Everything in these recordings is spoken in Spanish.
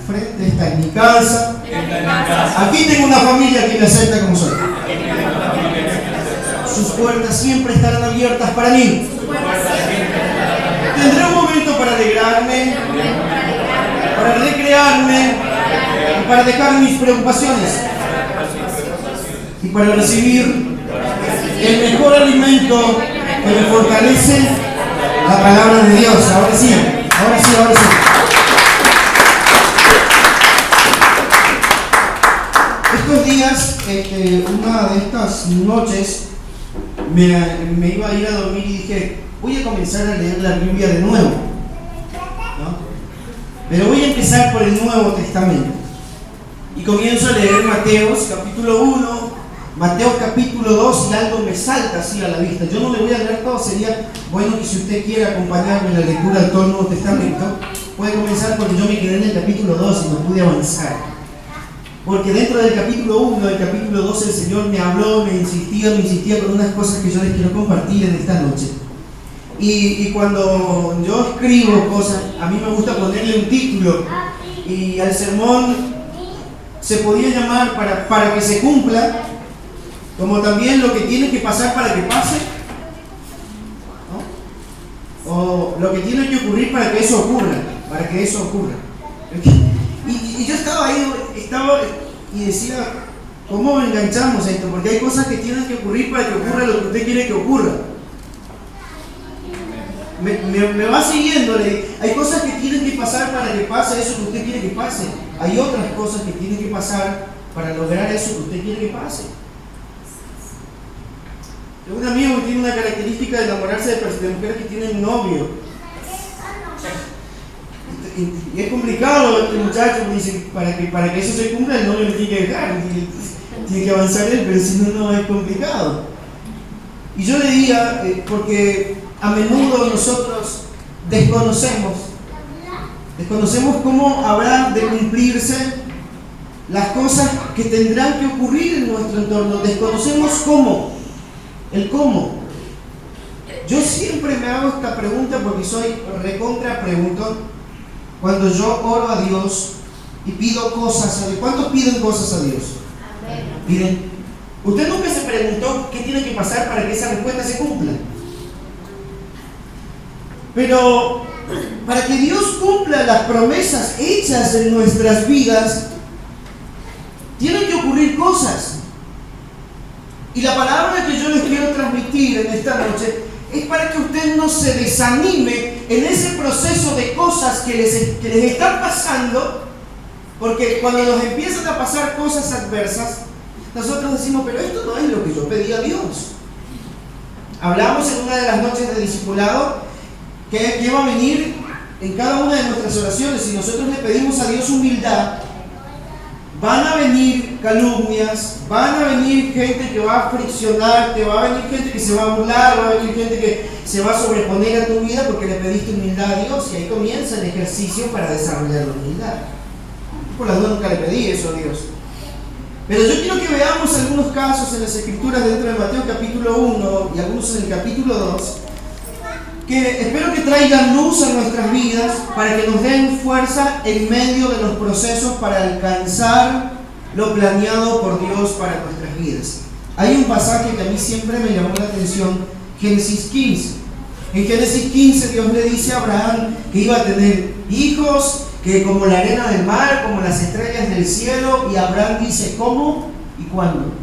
Frente, esta es mi casa. Aquí tengo una familia que me acepta como soy. Sus puertas siempre estarán abiertas para mí. Tendré un momento para alegrarme, para recrearme, y para dejar mis preocupaciones y para recibir el mejor alimento que me fortalece, la palabra de Dios. Ahora sí. Estos días, una de estas noches, me iba a ir a dormir y dije, voy a comenzar a leer la Biblia de nuevo, ¿no? Pero voy a empezar por el Nuevo Testamento. Y comienzo a leer Mateos capítulo 1, Mateo capítulo 2, y algo me salta así a la vista. Yo no le voy a leer todo, sería bueno que si usted quiere acompañarme en la lectura de todo el Nuevo Testamento, puede comenzar porque yo me quedé en el capítulo 2 y no pude avanzar. Porque dentro del capítulo 1 y capítulo 2 el Señor me habló, me insistía con unas cosas que yo les quiero compartir en esta noche. Y cuando yo escribo cosas, a mí me gusta ponerle un título, y al sermón se podía llamar para que se cumpla, como también lo que tiene que pasar para que pase, ¿no? O lo que tiene que ocurrir para que eso ocurra. Y yo estaba ahí, y decía, ¿cómo enganchamos esto? Porque hay cosas que tienen que ocurrir para que ocurra lo que usted quiere que ocurra. Me va siguiendo. Hay cosas que tienen que pasar para que pase eso que usted quiere que pase. Hay otras cosas que tienen que pasar para lograr eso que usted quiere que pase. Tengo un amigo que tiene una característica de enamorarse de mujeres que tienen novio. Y es complicado. Este muchacho dice, para que eso se cumpla, el novio le tiene que dejar, tiene que avanzar él, pero si no es complicado. Y yo le diría, porque a menudo nosotros desconocemos cómo habrán de cumplirse las cosas que tendrán que ocurrir en nuestro entorno. Desconocemos el cómo. Yo siempre me hago esta pregunta porque soy recontra preguntón. Cuando yo oro a Dios y pido cosas a Dios, ¿cuántos piden cosas a Dios? Piden. ¿Usted nunca se preguntó qué tiene que pasar para que esa respuesta se cumpla? Pero para que Dios cumpla las promesas hechas en nuestras vidas, tienen que ocurrir cosas. Y la palabra que yo les quiero transmitir en esta noche es para que usted no se desanime en ese proceso de cosas que les están pasando, porque cuando nos empiezan a pasar cosas adversas, nosotros decimos, pero esto no es lo que yo pedí a Dios. Hablamos en una de las noches de discipulado que va a venir en cada una de nuestras oraciones. Si nosotros le pedimos a Dios humildad, van a venir calumnias, van a venir gente que va a friccionarte, va a venir gente que se va a burlar, va a venir gente que se va a sobreponer a tu vida porque le pediste humildad a Dios, y ahí comienza el ejercicio para desarrollar la humildad. Por las dudas nunca le pedí eso a Dios. Pero yo quiero que veamos algunos casos en las Escrituras dentro de Mateo capítulo 1 y algunos en el capítulo 2, que espero que traigan luz a nuestras vidas para que nos den fuerza en medio de los procesos para alcanzar lo planeado por Dios para nuestras vidas. Hay un pasaje que a mí siempre me llamó la atención, Génesis 15. En Génesis 15 Dios le dice a Abraham que iba a tener hijos, que como la arena del mar, como las estrellas del cielo, y Abraham dice, ¿cómo y cuándo?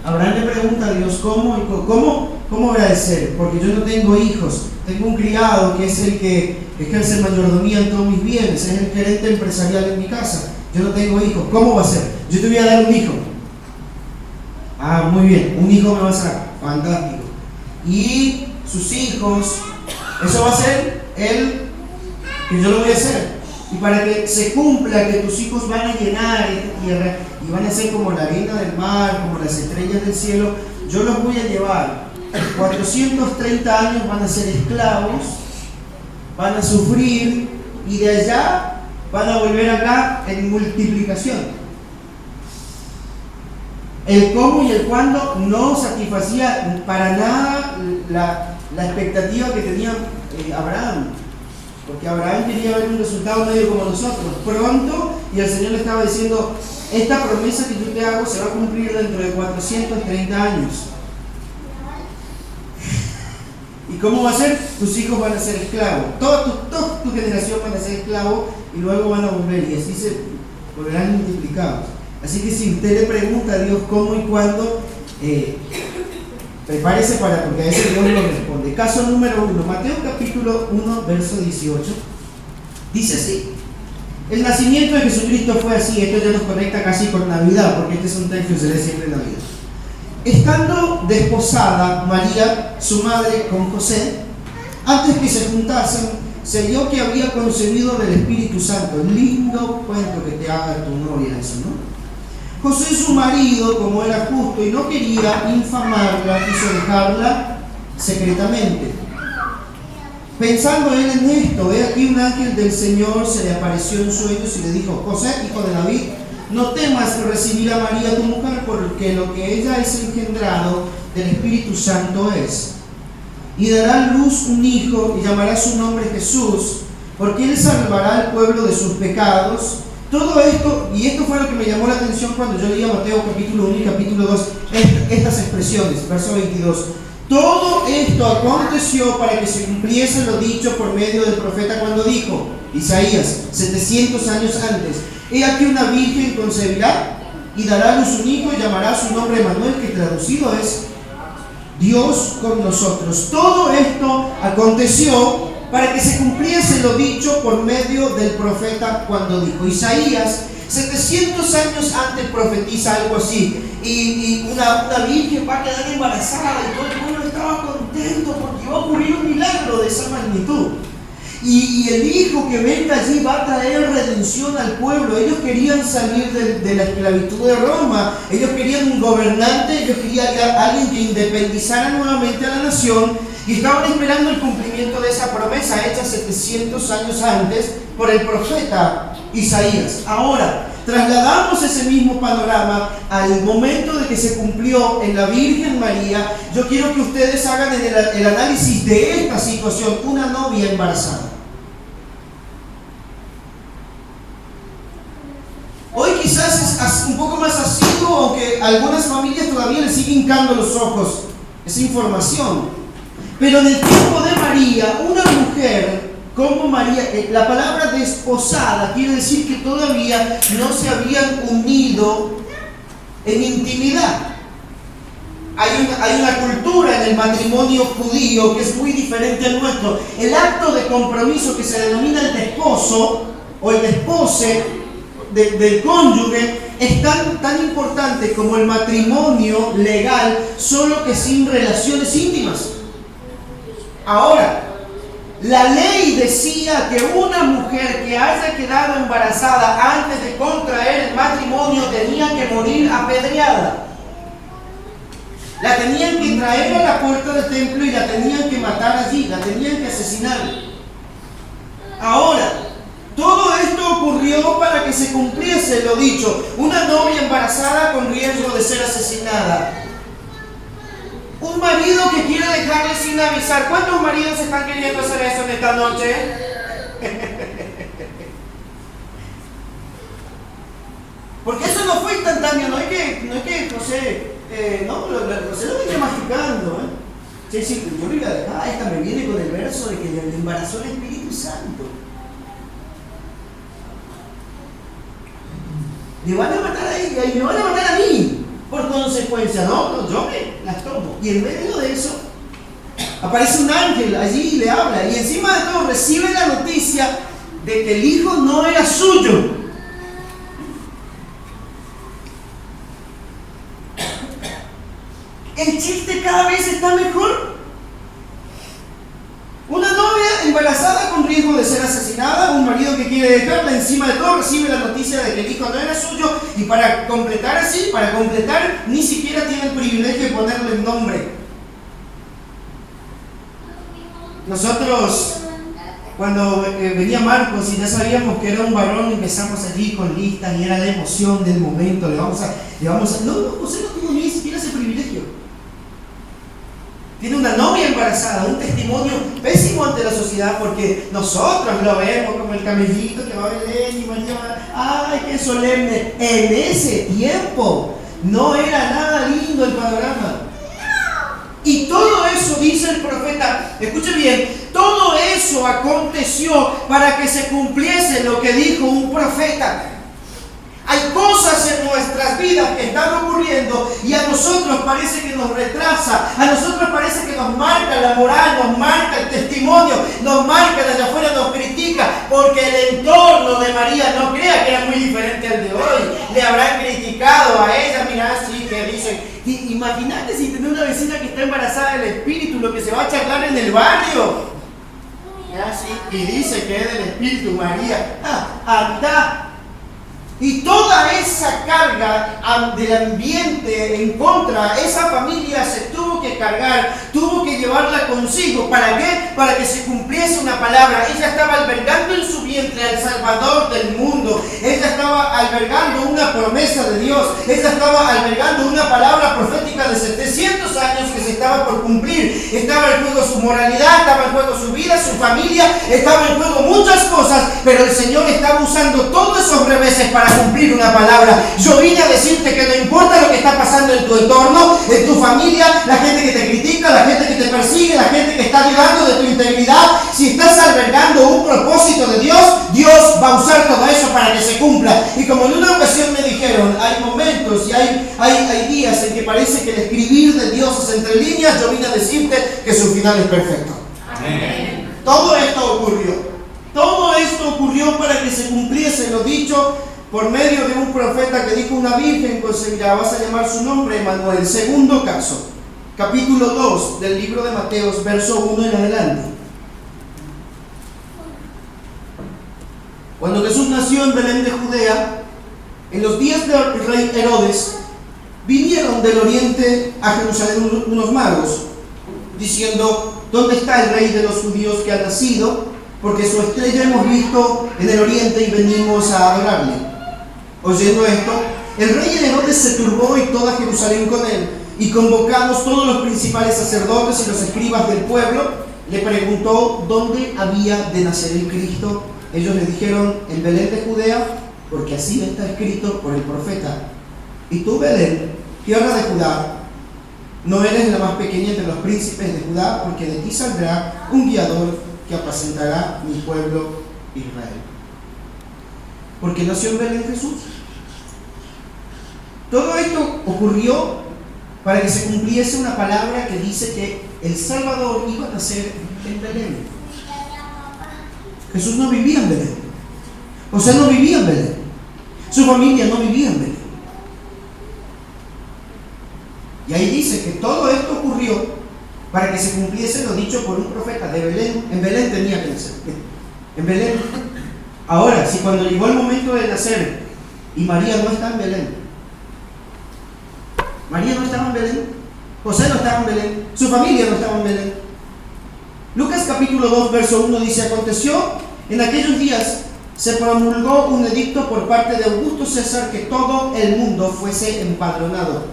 Abraham le pregunta a Dios, ¿cómo habrá de ser? Porque yo no tengo hijos, tengo un criado que es el que ejerce mayordomía en todos mis bienes, es el gerente empresarial en mi casa, yo no tengo hijos, ¿cómo va a ser? Yo te voy a dar un hijo. Ah, muy bien, un hijo me va a ser fantástico. Y sus hijos, eso va a ser él, que yo lo voy a hacer. Y para que se cumpla que tus hijos van a llenar esta tierra y van a ser como la arena del mar, como las estrellas del cielo, yo los voy a llevar. 430 años van a ser esclavos, van a sufrir, y de allá van a volver acá en multiplicación. El cómo y el cuándo no satisfacía para nada la expectativa que tenía Abraham. porque Abraham quería ver un resultado medio como nosotros, pronto, y el Señor le estaba diciendo, esta promesa que yo te hago se va a cumplir dentro de 430 años. ¿Y cómo va a ser? Tus hijos van a ser esclavos, toda tu generación van a ser esclavos y luego van a volver, y así se volverán multiplicados. Así que si usted le pregunta a Dios cómo y cuándo, prepárese porque a ese Dios lo responde. Caso número 1, Mateo capítulo 1, verso 18. Dice así: el nacimiento de Jesucristo fue así. Esto ya nos conecta casi con Navidad, porque este es un texto que se lee siempre en Navidad. Estando desposada María, su madre, con José, antes que se juntasen, se vio que había concebido del Espíritu Santo. Lindo cuento que te haga tu novia eso, ¿no? José, su marido, como era justo y no quería infamarla, quiso dejarla secretamente. Pensando él en esto, he aquí un ángel del Señor se le apareció en sueños y le dijo: José, hijo de David, no temas recibir a María tu mujer, porque lo que ella es engendrado del Espíritu Santo es. Y dará a luz un hijo y llamará su nombre Jesús, porque él salvará al pueblo de sus pecados. Todo esto, y esto fue lo que me llamó la atención cuando yo leía Mateo capítulo 1 y capítulo 2, estas expresiones, verso 22. Todo esto aconteció para que se cumpliese lo dicho por medio del profeta cuando dijo, Isaías, 700 años antes: he aquí una virgen concebirá y dará a luz un hijo y llamará su nombre Emmanuel, que traducido es Dios con nosotros. Todo esto aconteció para que se cumpliese lo dicho por medio del profeta cuando dijo. Isaías, 700 años antes, profetiza algo así. Y una virgen va a quedar embarazada y todo el pueblo estaba contento porque iba a ocurrir un milagro de esa magnitud. Y el hijo que venga allí va a traer redención al pueblo. Ellos querían salir de la esclavitud de Roma. Ellos querían un gobernante, ellos querían alguien que independizara nuevamente a la nación. Y estaban esperando el cumplimiento de esa promesa hecha 700 años antes por el profeta Isaías. Ahora, trasladamos ese mismo panorama al momento de que se cumplió en la Virgen María. Yo quiero que ustedes hagan el análisis de esta situación: una novia embarazada. Hoy quizás es un poco más asiduo, aunque algunas familias todavía le siguen hincando los ojos esa información. Pero en el tiempo de María, una mujer como María, la palabra desposada quiere decir que todavía no se habían unido en intimidad. Hay una cultura en el matrimonio judío que es muy diferente al nuestro. El acto de compromiso que se denomina el desposo o el despose del cónyuge es tan importante como el matrimonio legal, solo que sin relaciones íntimas. Ahora, la ley decía que una mujer que haya quedado embarazada antes de contraer el matrimonio tenía que morir apedreada. La tenían que traer a la puerta del templo y la tenían que matar allí, la tenían que asesinar. Ahora, todo esto ocurrió para que se cumpliese lo dicho: una novia embarazada con riesgo de ser asesinada. Un marido que quiere dejarle sin avisar. ¿Cuántos maridos están queriendo hacer eso en esta noche? Porque eso no fue instantáneo. No es que José, José lo venía masticando. Sí, yo le iba a dejar. Esta me viene con el verso de que le embarazó el Espíritu Santo. Le van a matar a ella y me van a matar a mí. Por consecuencia, no, yo me las tomo. Y en medio de eso aparece un ángel allí y le habla. Y encima de todo recibe la noticia de que el hijo no era suyo. El chiste cada vez está mejor. Una novia embarazada con riesgo de ser asesinada, un marido que quiere dejarla, encima de todo recibe la noticia de que el hijo no era suyo, y para completar, ni siquiera tiene el privilegio de ponerle el nombre. Nosotros, cuando venía Marcos y ya sabíamos que era un varón, empezamos allí con listas y era la emoción del momento. No, José no tuvo ni siquiera ese privilegio. Tiene una novia embarazada embarazada, un testimonio pésimo ante la sociedad, porque nosotros lo vemos como el camellito que va a Belén y María va, ¡ay, qué solemne! En ese tiempo no era nada lindo el panorama. Y todo eso, dice el profeta, escuche bien, todo eso aconteció para que se cumpliese lo que dijo un profeta. Hay cosas en nuestras vidas que están ocurriendo y a nosotros parece que nos retrasa, a nosotros parece que nos marca la moral, nos marca el testimonio, nos marca desde afuera, nos critica, porque el entorno de María, no crea que era muy diferente al de hoy. Le habrán criticado a ella, mirá, sí, que dicen, imagínate si tenés una vecina que está embarazada del espíritu, lo que se va a charlar en el barrio. Sí, y dice que es del espíritu María. Anda. Y toda esa carga del ambiente en contra, esa familia se tuvo que cargar, tuvo que llevarla consigo. ¿Para qué? Para que se cumpliese una palabra. Ella estaba albergando en su vientre al Salvador del mundo. Ella estaba albergando una promesa de Dios. Ella estaba albergando una palabra profética de 700 años que se estaba por cumplir. Estaba en juego su moralidad, estaba en juego su vida, su familia, estaba en juego muchas cosas, pero el Señor estaba usando todos esos reveses para cumplir una palabra. Yo vine a decirte que no importa lo que está pasando en tu entorno, en tu familia, la gente que te critica, la gente que te persigue, la gente que está dudando de tu integridad, si estás albergando un propósito de Dios, Dios va a usar todo eso para que se cumpla. Y como en una ocasión me dijeron, hay momentos y hay días en que parece que el escribir de Dios es entre líneas, yo vine a decirte que su final es perfecto. Amén. Todo esto ocurrió para que se cumpliese lo dicho por medio de un profeta que dijo: una virgen concebirá, vas a llamar su nombre Emmanuel. Segundo caso, capítulo 2 del libro de Mateo, verso 1 en adelante. Cuando Jesús nació en Belén de Judea, en los días del rey Herodes, vinieron del oriente a Jerusalén unos magos, diciendo: ¿dónde está el rey de los judíos que ha nacido? Porque su estrella hemos visto en el oriente y venimos a adorarle. Oyendo esto, el rey Herodes se turbó y toda Jerusalén con él, y convocados todos los principales sacerdotes y los escribas del pueblo, le preguntó dónde había de nacer el Cristo. Ellos le dijeron: en Belén de Judea, porque así está escrito por el profeta: y tú, Belén, tierra de Judá, no eres la más pequeña entre los príncipes de Judá, porque de ti saldrá un guiador que apacentará mi pueblo Israel. ¿Por qué nació en Belén Jesús? Todo esto ocurrió para que se cumpliese una palabra que dice que el Salvador iba a nacer en Belén. Jesús no vivía en Belén. José no vivía en Belén. Su familia no vivía en Belén. Y ahí dice que todo esto ocurrió para que se cumpliese lo dicho por un profeta de Belén. En Belén tenía que nacer. En Belén. Ahora, si cuando llegó el momento de nacer y María no está en Belén, María no estaba en Belén, José no estaba en Belén, su familia no estaba en Belén. Lucas capítulo 2 verso 1 dice: aconteció en aquellos días se promulgó un edicto por parte de Augusto César que todo el mundo fuese empadronado.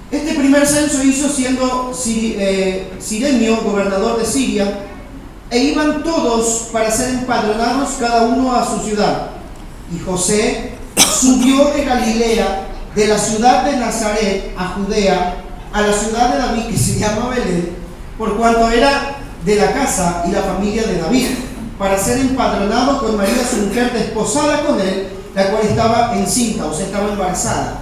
Este primer censo hizo siendo Cirenio gobernador de Siria, e iban todos para ser empadronados, cada uno a su ciudad. Y José subió de Galilea, de la ciudad de Nazaret a Judea, a la ciudad de David, que se llama Belén, por cuanto era de la casa y la familia de David, para ser empadronado con María, su mujer, desposada con él, la cual estaba encinta, o sea, estaba embarazada.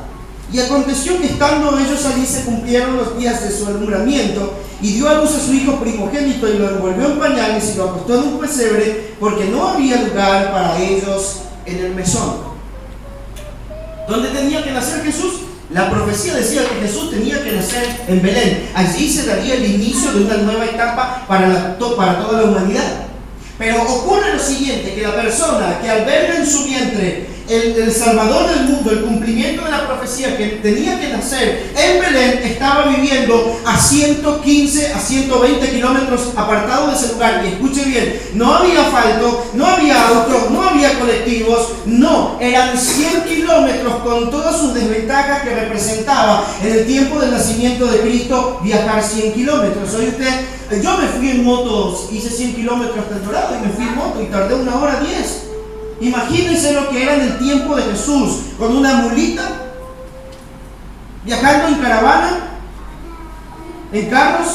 Y aconteció que estando ellos allí se cumplieron los días de su alumbramiento, y dio a luz a su hijo primogénito, y lo envolvió en pañales y lo acostó en un pesebre, porque no había lugar para ellos en el mesón. ¿Dónde tenía que nacer Jesús? La profecía decía que Jesús tenía que nacer en Belén. Allí se daría el inicio de una nueva etapa para toda la humanidad. Pero ocurre lo siguiente, que la persona que alberga en su vientre el Salvador del mundo, el cumplimiento de la profecía que tenía que nacer en Belén, estaba viviendo a 115 a 120 kilómetros apartado de ese lugar. Y escuche bien, no había asfalto, no había autos, no había colectivos, no, eran 100 kilómetros con todas sus desventajas que representaba en el tiempo del nacimiento de Cristo viajar 100 kilómetros. Hoy usted Yo me fui en moto, hice 100 kilómetros hasta El Dorado y me fui en moto y tardé 1 hora 10. Imagínense lo que era en el tiempo de Jesús, con una mulita, viajando en caravana, en carros,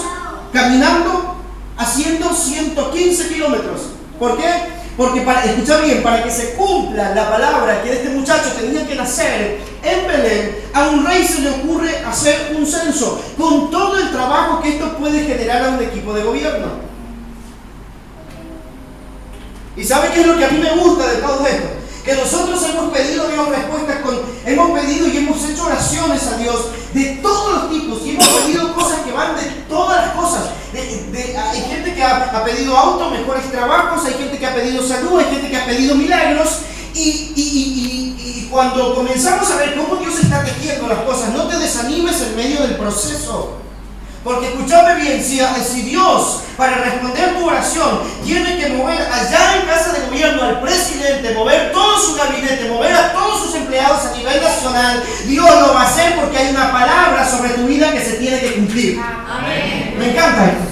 caminando, haciendo 115 kilómetros. ¿Por qué? Porque, escucha bien, para que se cumpla la palabra que este muchacho tenía que nacer en Belén, a un rey se le ocurre hacer un censo, con todo el trabajo que esto puede generar a un equipo de gobierno. ¿Y sabe qué es lo que a mí me gusta de todo esto? Que nosotros hemos pedido a Dios respuestas, hemos pedido y hemos hecho oraciones a Dios de todos los tipos y hemos pedido cosas que van de todas las cosas. Hay gente que ha pedido auto, mejores trabajos, hay gente que ha pedido salud, hay gente que ha pedido milagros y cuando comenzamos a ver cómo Dios está tejiendo las cosas, no te desanimes en medio del proceso. Porque escúchame bien, si Dios para responder tu oración tiene que mover allá en casa de gobierno al presidente, mover todo su gabinete, mover a todos sus empleados a nivel nacional, Dios lo va a hacer porque hay una palabra sobre tu vida que se tiene que cumplir. Amén. Me encanta esto.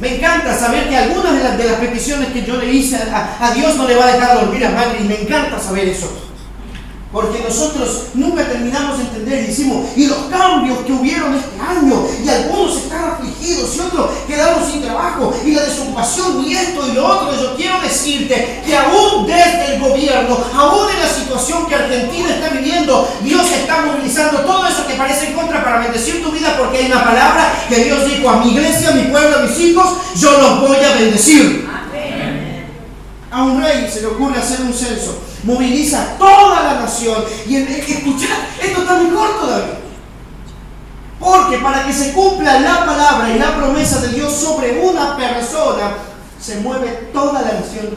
Me encanta saber que algunas de las peticiones que yo le hice a Dios no le va a dejar dormir a Macri. Me encanta saber eso. Porque nosotros nunca terminamos de entender y decimos, y los cambios que hubieron este año, y algunos están afligidos y otros quedaron sin trabajo, y la desocupación y esto y lo otro. Yo quiero decirte que aún desde el gobierno, aún en la situación que Argentina está viviendo, Dios está movilizando todo eso que parece en contra para bendecir tu vida, porque hay una palabra que Dios dijo a mi iglesia, a mi pueblo, a mis hijos, yo los voy a bendecir. A un rey se le ocurre hacer un censo, moviliza a toda la nación y escuchad, esto está muy corto, David, porque para que se cumpla la palabra y la promesa de Dios sobre una persona, se mueve toda la nación.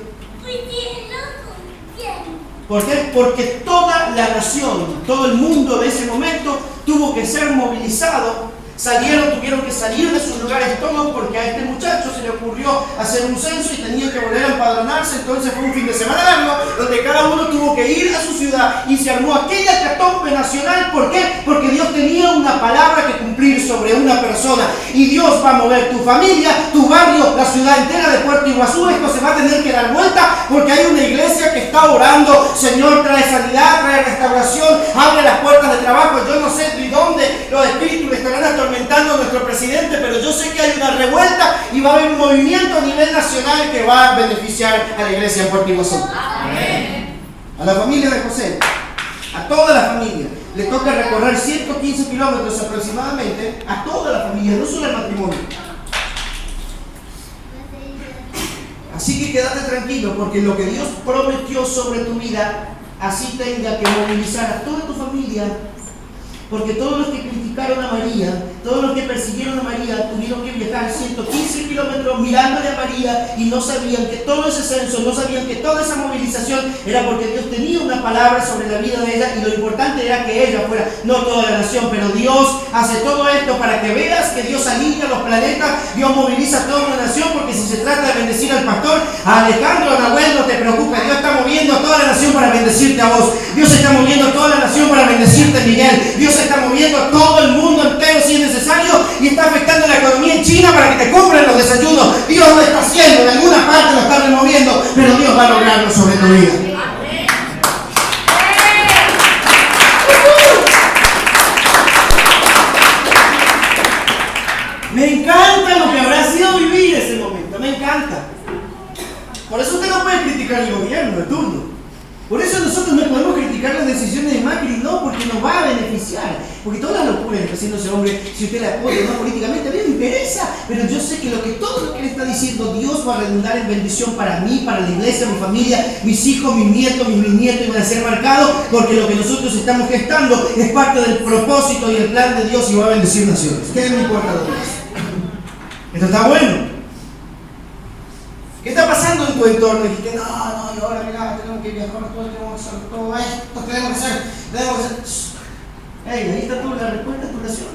¿Por qué? Porque toda la nación, todo el mundo de ese momento tuvo que ser movilizado. Tuvieron que salir de sus lugares todos porque a este muchacho se le ocurrió hacer un censo y tenían que volver a empadronarse. Entonces fue un fin de semana largo donde cada uno tuvo que ir a su ciudad y se armó aquella catombe nacional. ¿Por qué? Porque Dios tenía una palabra que cumplir sobre una persona y Dios va a mover tu familia, tu barrio, la ciudad entera de Puerto Iguazú. Esto se va a tener que dar vuelta porque hay una iglesia que está orando. Señor, trae sanidad, trae restauración, abre las puertas de trabajo. Yo no sé de dónde los espíritus estarán atormentando a nuestro presidente, pero yo sé que hay una revuelta y va a haber un movimiento a nivel nacional que va a beneficiar a la iglesia en Puerto Iguazú. Amén. A la familia de José, a toda la familia, le toca recorrer 115 kilómetros aproximadamente, a toda la familia, no solo el matrimonio. Así que quédate tranquilo, porque lo que Dios prometió sobre tu vida, así tenga que movilizar a toda tu familia. Porque todos los que criticaron a María, todos los que persiguieron a María, tuvieron que viajar 115 kilómetros mirándole a María y no sabían que todo ese censo, no sabían que toda esa movilización era porque Dios tenía una palabra sobre la vida de ella y lo importante era que ella fuera, no toda la nación, pero Dios hace todo esto para que veas que Dios alinea los planetas, Dios moviliza a toda una nación, porque si se trata de bendecir al pastor, a Alejandro, a Nahuel, no te preocupes, Dios está moviendo a toda la nación para bendecirte a vos, Dios está moviendo a toda la nación para bendecirte, Miguel, Dios está moviendo a todo el mundo entero si es necesario y está afectando la economía en China para que te compren los desayunos. Dios lo está haciendo, en alguna parte lo está removiendo, pero Dios va a lograrlo sobre tu vida. Me encanta lo que habrá sido vivir ese momento, me encanta. Por eso usted no puede criticar el gobierno de turno. Por eso nosotros no podemos criticar las decisiones de Macri, no, porque nos va a beneficiar. Porque todas las locuras que está haciendo ese hombre, si usted le apoya o no políticamente, a mí me interesa. Pero yo sé que todo lo que le está diciendo Dios va a redundar en bendición para mí, para la iglesia, mi familia, mis hijos, mis nietos, mis bisnietos, y van a ser marcados, porque lo que nosotros estamos gestando es parte del propósito y el plan de Dios y va a bendecir naciones. ¿Qué me importa de Dios? Esto está bueno. ¿Qué está pasando en tu entorno? Y dijiste, no, y ahora mira, tenemos que viajar, tenemos que hacer todo esto, tenemos que hacer. Hey, ahí está la respuesta a tu oración.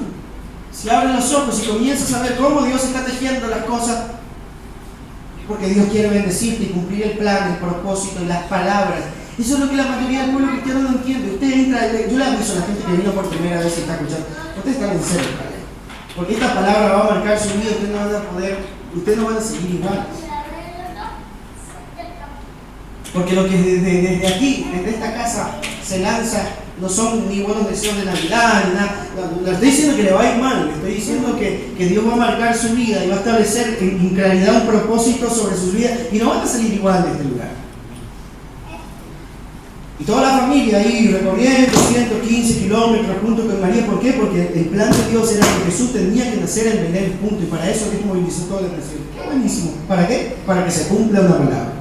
Si abres los ojos y comienzas a ver cómo Dios está tejiendo las cosas, es porque Dios quiere bendecirte y cumplir el plan, el propósito y las palabras. Eso es lo que la mayoría del pueblo cristiano no entiende. Usted entra, yo le aviso a la gente que vino por primera vez y está escuchando, ustedes están en serio, ¿vale? Porque esta palabra va a marcar su vida. Ustedes no van a seguir igual. Porque lo que desde aquí, desde esta casa, se lanza, no son ni buenos deseos de Navidad, ni nada. No estoy diciendo que le va a ir mal, le estoy diciendo que Dios va a marcar su vida y va a establecer en claridad un propósito sobre sus vidas y no van a salir igual de este lugar. Y toda la familia ahí recorriendo 115 kilómetros junto con María. ¿Por qué? Porque el plan de Dios era que Jesús tenía que nacer en Belén, punto. Y para eso Dios movilizó toda la nación. ¡Qué buenísimo! ¿Para qué? Para que se cumpla una palabra.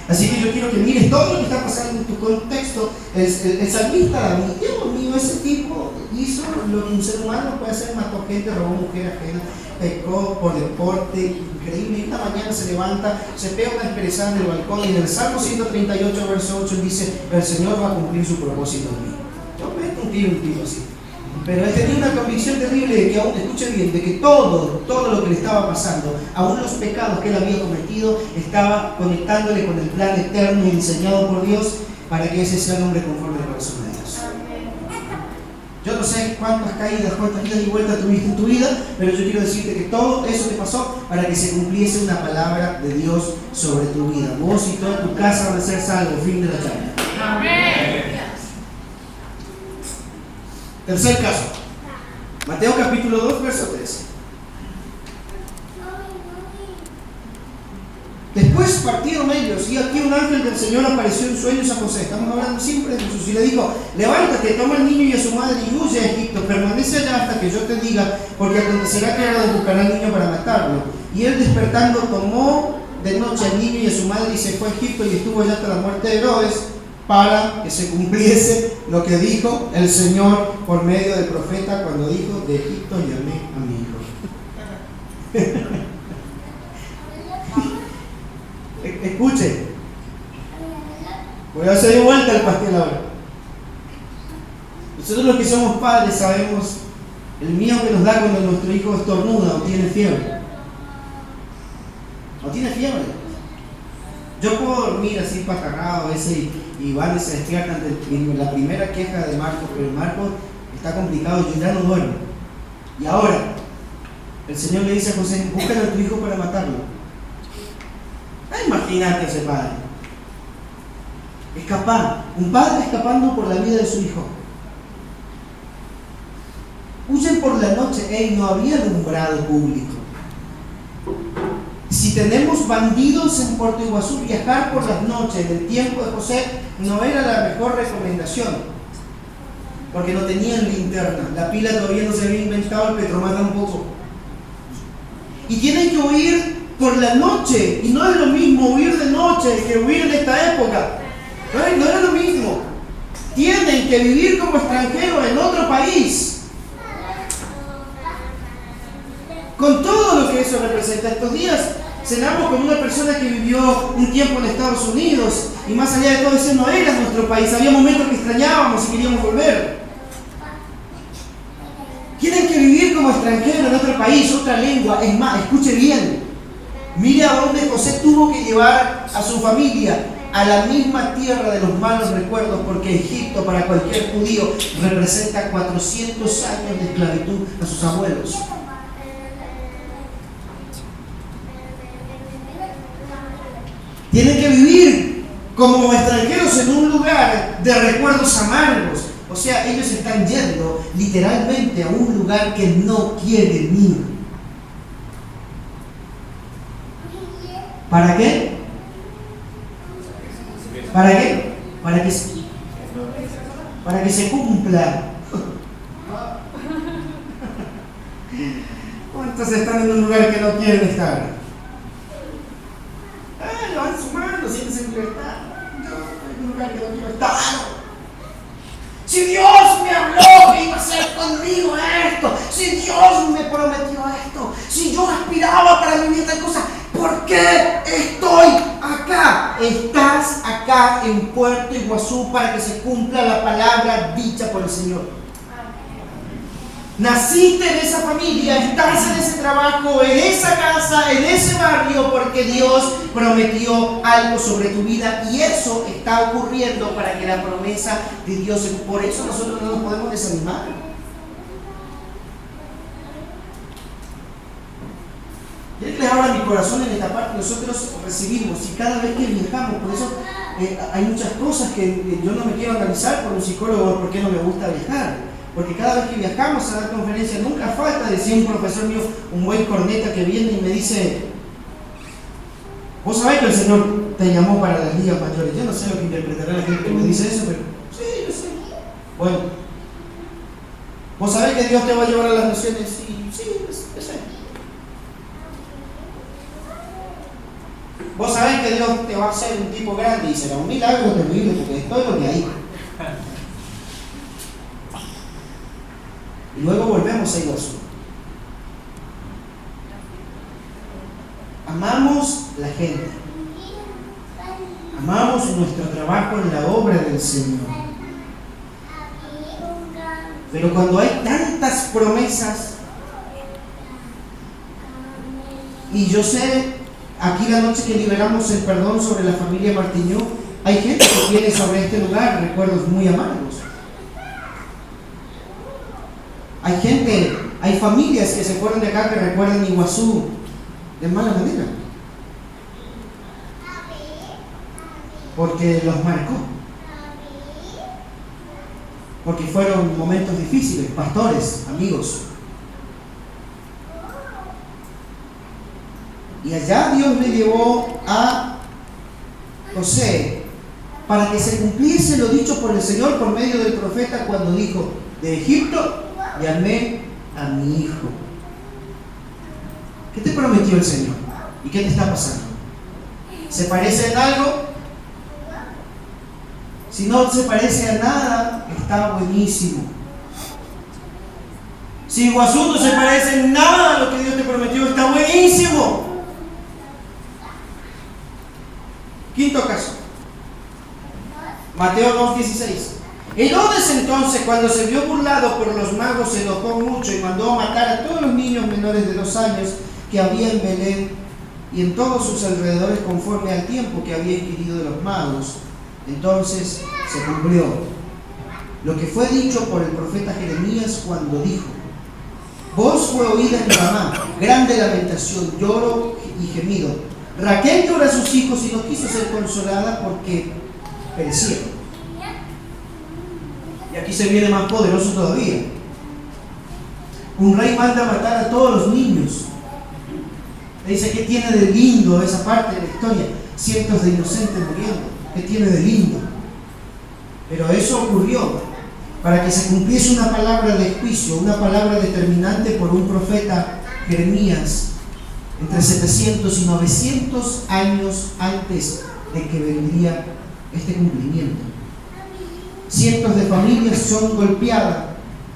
Así que yo quiero que mires todo lo que está pasando en tu contexto. El salmista David, Dios mío, ese tipo hizo lo que un ser humano puede hacer: mató gente, robó mujer ajena, pecó por deporte, increíble. Y esta mañana se levanta, se pega una esperezada en el balcón y en el Salmo 138, verso 8 dice: el Señor va a cumplir su propósito en mí. Yo meto un tiro así. Pero él tenía una convicción terrible de que, aún, escuche bien, de que todo lo que le estaba pasando, aún los pecados que él había cometido, estaba conectándole con el plan eterno y diseñado por Dios para que ese sea el hombre conforme al corazón de Dios. Yo no sé cuántas caídas, cuántas idas y vueltas tuviste en tu vida, pero yo quiero decirte que todo eso te pasó para que se cumpliese una palabra de Dios sobre tu vida. Vos y toda tu casa van a ser salvos. Fin de la charla. Amén. Tercer caso, Mateo capítulo 2, verso 13. Después partieron ellos, y aquí un ángel del Señor apareció en sueños a José. Estamos hablando siempre de Jesús. Y le dijo: levántate, toma al niño y a su madre y huye a Egipto. Permanece allá hasta que yo te diga, porque acontecerá que Herodes buscará al niño para matarlo. Y él, despertando, tomó de noche al niño y a su madre y se fue a Egipto, y estuvo allá hasta la muerte de Herodes, para que se cumpliese lo que dijo el Señor por medio del profeta cuando dijo: de Egipto llamé a mi hijo. Escuchen, voy a hacer de vuelta el pastel ahora. Nosotros los que somos padres sabemos el miedo que nos da cuando nuestro hijo estornuda o tiene fiebre. ¿O tiene fiebre? Yo puedo dormir así patarrado a veces y Iván se despierta ante la primera queja de Marcos, pero Marcos está complicado y yo ya no duermo. Y ahora, el Señor le dice a José: búscale a tu hijo para matarlo. Imagínate a ese padre. Un padre escapando por la vida de su hijo. Huyen por la noche. No había alumbrado público. Si tenemos bandidos en Puerto Iguazú, viajar por las noches en el tiempo de José no era la mejor recomendación, porque no tenían linterna, la pila todavía no se había inventado, el petromar tampoco. Y tienen que huir por la noche, y no es lo mismo huir de noche que huir en esta época. No era lo mismo. Tienen que vivir como extranjeros en otro país, con todo lo que eso representa. Estos días cenamos con una persona que vivió un tiempo en Estados Unidos, y más allá de todo eso no era nuestro país. Había momentos que extrañábamos y queríamos volver. Tienen que vivir como extranjeros en otro país, otra lengua. Es más, escuche bien, mire a dónde José tuvo que llevar a su familia: a la misma tierra de los malos recuerdos, porque Egipto para cualquier judío representa 400 años de esclavitud a sus abuelos. Tienen que vivir como extranjeros en un lugar de recuerdos amargos. O sea, ellos están yendo literalmente a un lugar que no quieren ir. ¿Para qué? ¿Para qué? Para que se cumpla. ¿Cuántos están en un lugar que no quieren estar? Lo van sumando, siéntense en libertad. Yo estoy en un lugar que no quiero estar. Si Dios me habló que iba a hacer conmigo esto, si Dios me prometió esto, si yo aspiraba para vivir tal cosa, ¿por qué estoy acá? Estás acá en Puerto Iguazú para que se cumpla la palabra dicha por el Señor. Naciste en esa familia, estás en ese trabajo, en esa casa, en ese barrio, porque Dios prometió algo sobre tu vida y eso está ocurriendo para que la promesa de Dios, por eso nosotros no nos podemos desanimar. corazón en esta parte nosotros recibimos, y cada vez que viajamos, por eso hay muchas cosas que yo no me quiero analizar por un psicólogo por qué no me gusta viajar, porque cada vez que viajamos a dar conferencias nunca falta, decía un profesor mío, un buen corneta que viene y me dice: vos sabés que el Señor te llamó para las ligas mayores. Yo no sé lo que interpretará la gente que me dice eso, pero sí, yo sé. Bueno, vos sabés que Dios te va a llevar a las naciones. Sí, yo sé. Vos sabés que Dios te va a hacer un tipo grande y será un milagro terrible porque es todo lo que hay. Y luego volvemos a Iguazú. Amamos la gente. Amamos nuestro trabajo en la obra del Señor. Pero cuando hay tantas promesas, y yo sé, aquí la noche que liberamos el perdón sobre la familia Martiñó, hay gente que tiene sobre este lugar recuerdos muy amargos. Hay gente, hay familias que se fueron de acá que recuerdan Iguazú de mala manera, porque los marcó, porque fueron momentos difíciles, pastores, amigos. Y allá Dios le llevó a José para que se cumpliese lo dicho por el Señor por medio del profeta cuando dijo: de Egipto llamé a mi hijo. ¿Qué te prometió el Señor? ¿Y qué te está pasando? ¿Se parece en algo? Si no se parece a nada, está buenísimo. Si Iguazú no se parece en nada a lo que Dios te prometió, está buenísimo. Quinto caso, Mateo 2:16. Herodes entonces, cuando se vio burlado por los magos, se enojó mucho y mandó a matar a todos los niños menores de 2 años que había en Belén y en todos sus alrededores, conforme al tiempo que había inquirido de los magos. Entonces se cumplió lo que fue dicho por el profeta Jeremías cuando dijo: voz fue oída en Ramá, grande lamentación, lloro y gemido. Raquel llora a sus hijos y no quiso ser consolada porque perecieron. Y aquí se viene más poderoso todavía. Un rey manda a matar a todos los niños. Le dice: ¿qué tiene de lindo esa parte de la historia? Cientos de inocentes muriendo. ¿Qué tiene de lindo? Pero eso ocurrió para que se cumpliese una palabra de juicio, una palabra determinante por un profeta, Jeremías, entre 700 y 900 años antes de que vendría este cumplimiento. Cientos de familias son golpeadas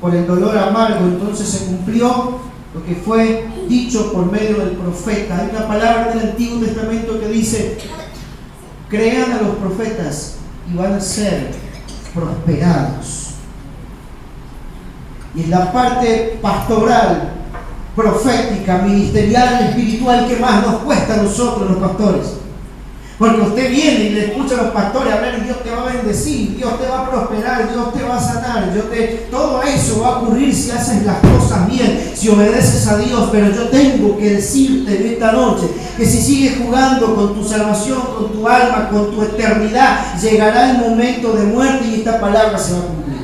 por el dolor amargo. Entonces se cumplió lo que fue dicho por medio del profeta. Hay una palabra del Antiguo Testamento que dice: crean a los profetas y van a ser prosperados. Y es la parte pastoral, profética, ministerial, espiritual que más nos cuesta a nosotros los pastores. Porque usted viene y le escucha a los pastores hablar y Dios te va a bendecir, Dios te va a prosperar, Dios te va a sanar, todo eso va a ocurrir si haces las cosas bien, si obedeces a Dios. Pero yo tengo que decirte en esta noche que si sigues jugando con tu salvación, con tu alma, con tu eternidad, llegará el momento de muerte y esta palabra se va a cumplir.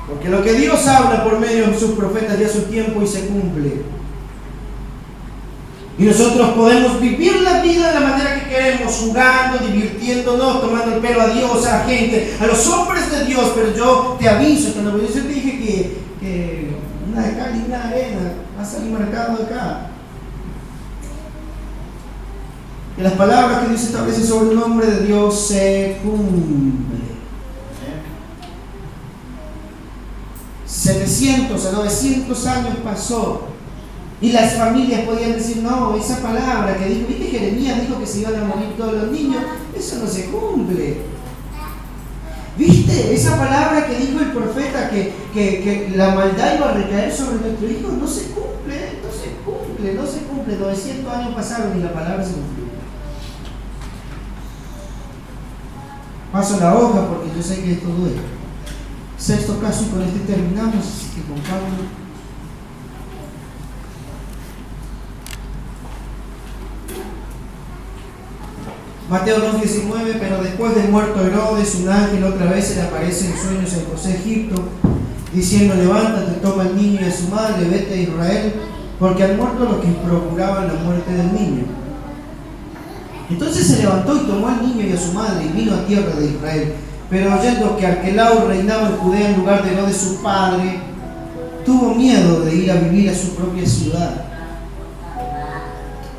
Porque lo que Dios habla por medio de sus profetas ya su tiempo y se cumple. Y nosotros podemos vivir la vida de la manera que queremos, jugando, divirtiéndonos, tomando el pelo a Dios, a la gente, a los hombres de Dios. Pero yo te aviso, cuando yo te dije que una de cal y una de arena va a salir marcado de acá. Que las palabras que Dios establece sobre el nombre de Dios se cumplen. 700 a 900 años pasó y las familias podían decir: no, esa palabra que dijo, ¿viste? Jeremías dijo que se iban a morir todos los niños, eso no se cumple. ¿Viste? Esa palabra que dijo el profeta que la maldad iba a recaer sobre nuestro hijo, no se cumple, no se cumple. 900 años pasaron y la palabra se cumplió. Paso la hoja porque yo sé que esto duele. Sexto caso, y con este terminamos, así que con Pablo. Mateo 2:19, pero después de muerto Herodes, un ángel otra vez se le aparece en sueños en José Egipto, diciendo: levántate, toma al niño y a su madre, vete a Israel, porque han muerto los que procuraban la muerte del niño. Entonces se levantó y tomó al niño y a su madre y vino a tierra de Israel. Pero oyendo que Arquelao reinaba en Judea en lugar de Herodes su padre, tuvo miedo de ir a vivir a su propia ciudad.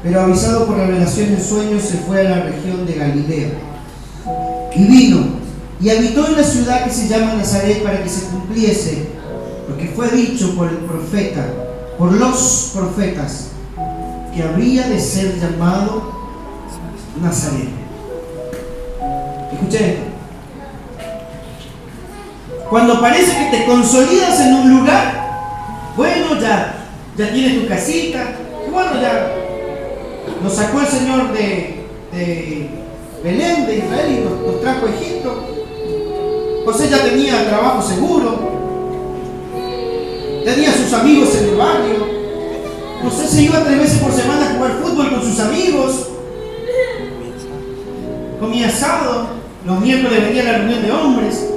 Pero avisado por revelación en sueños, se fue a la región de Galilea. Y vino y habitó en la ciudad que se llama Nazaret, para que se cumpliese lo que fue dicho por los profetas, que habría de ser llamado Nazaret. Escuchen esto. Cuando parece que te consolidas en un lugar, bueno, ya tienes tu casita, bueno, ya nos sacó el Señor de Belén, de Israel, y nos trajo a Egipto. José ya tenía trabajo seguro, tenía sus amigos en el barrio. José se iba 3 veces por semana a jugar fútbol con sus amigos, comía asado, los miércoles venía a la reunión de hombres.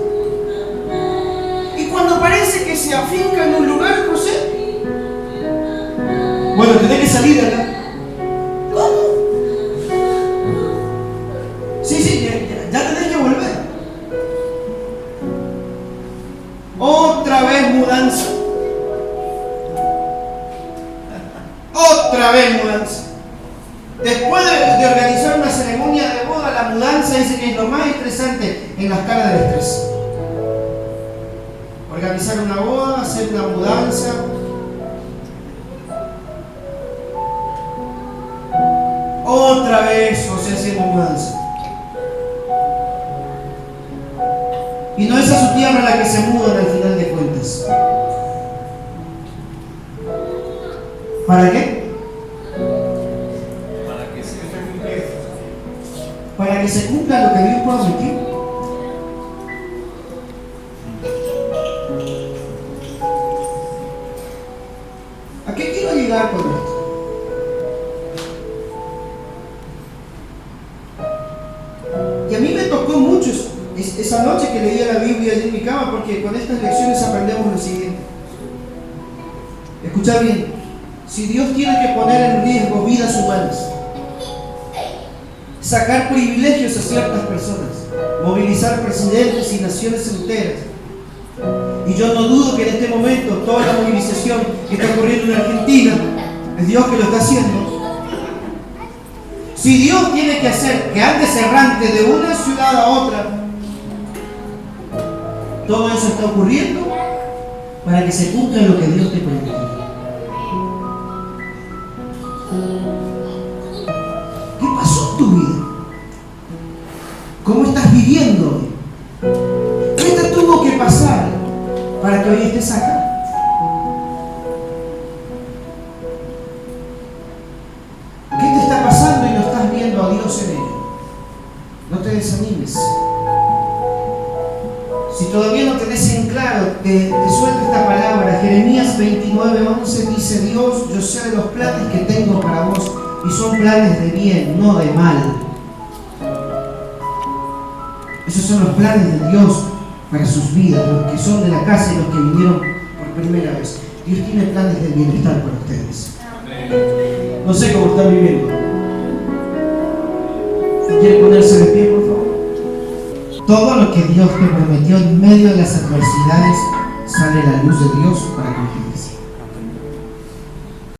Y cuando parece que se afinca en un lugar, José, bueno, tenés que salir de acá. ¿Cómo? Sí, ya tenés que volver. Otra vez mudanza. Otra vez mudanza. Después de organizar una ceremonia de boda, la mudanza dice que es lo más estresante en la escala del estrés. Organizar una boda, hacer una mudanza. Otra vez José haciendo mudanza. Y no es a su tierra la que se mudan al final de cuentas. ¿Para qué? Para que se cumpla lo que Dios prometió. ¿A qué quiero llegar con esto? Y a mí me tocó mucho esa noche que leía la Biblia allí en mi cama, porque con estas lecciones aprendemos lo siguiente. Escuchad bien. Si Dios tiene que poner en riesgo vidas humanas, sacar privilegios a ciertas personas, movilizar presidentes y naciones enteras, y yo no dudo que en este momento toda la movilización que está ocurriendo en Argentina es Dios que lo está haciendo. Si Dios tiene que hacer que andes errante de una ciudad a otra, todo eso está ocurriendo para que se cumpla lo que Dios te prometió. ¿Qué pasó en tu vida? ¿Cómo estás viviendo hoy? ¿Qué te tuvo que pasar para que hoy estés acá? ¿Qué te está pasando y no estás viendo a Dios en ello? No te desanimes. Si todavía no tenés en claro, te suelto esta palabra. Jeremías 29:11 dice: Dios, yo sé de los planes que tengo para vos, y son planes de bien, no de mal. Esos son los planes de Dios para sus vidas, los que son de la casa y los que vinieron por primera vez. Dios tiene planes de bienestar para ustedes. No sé cómo están viviendo. ¿Quiere ponerse de pie, por favor? Todo lo que Dios te prometió en medio de las adversidades sale a la luz de Dios para que lo vives.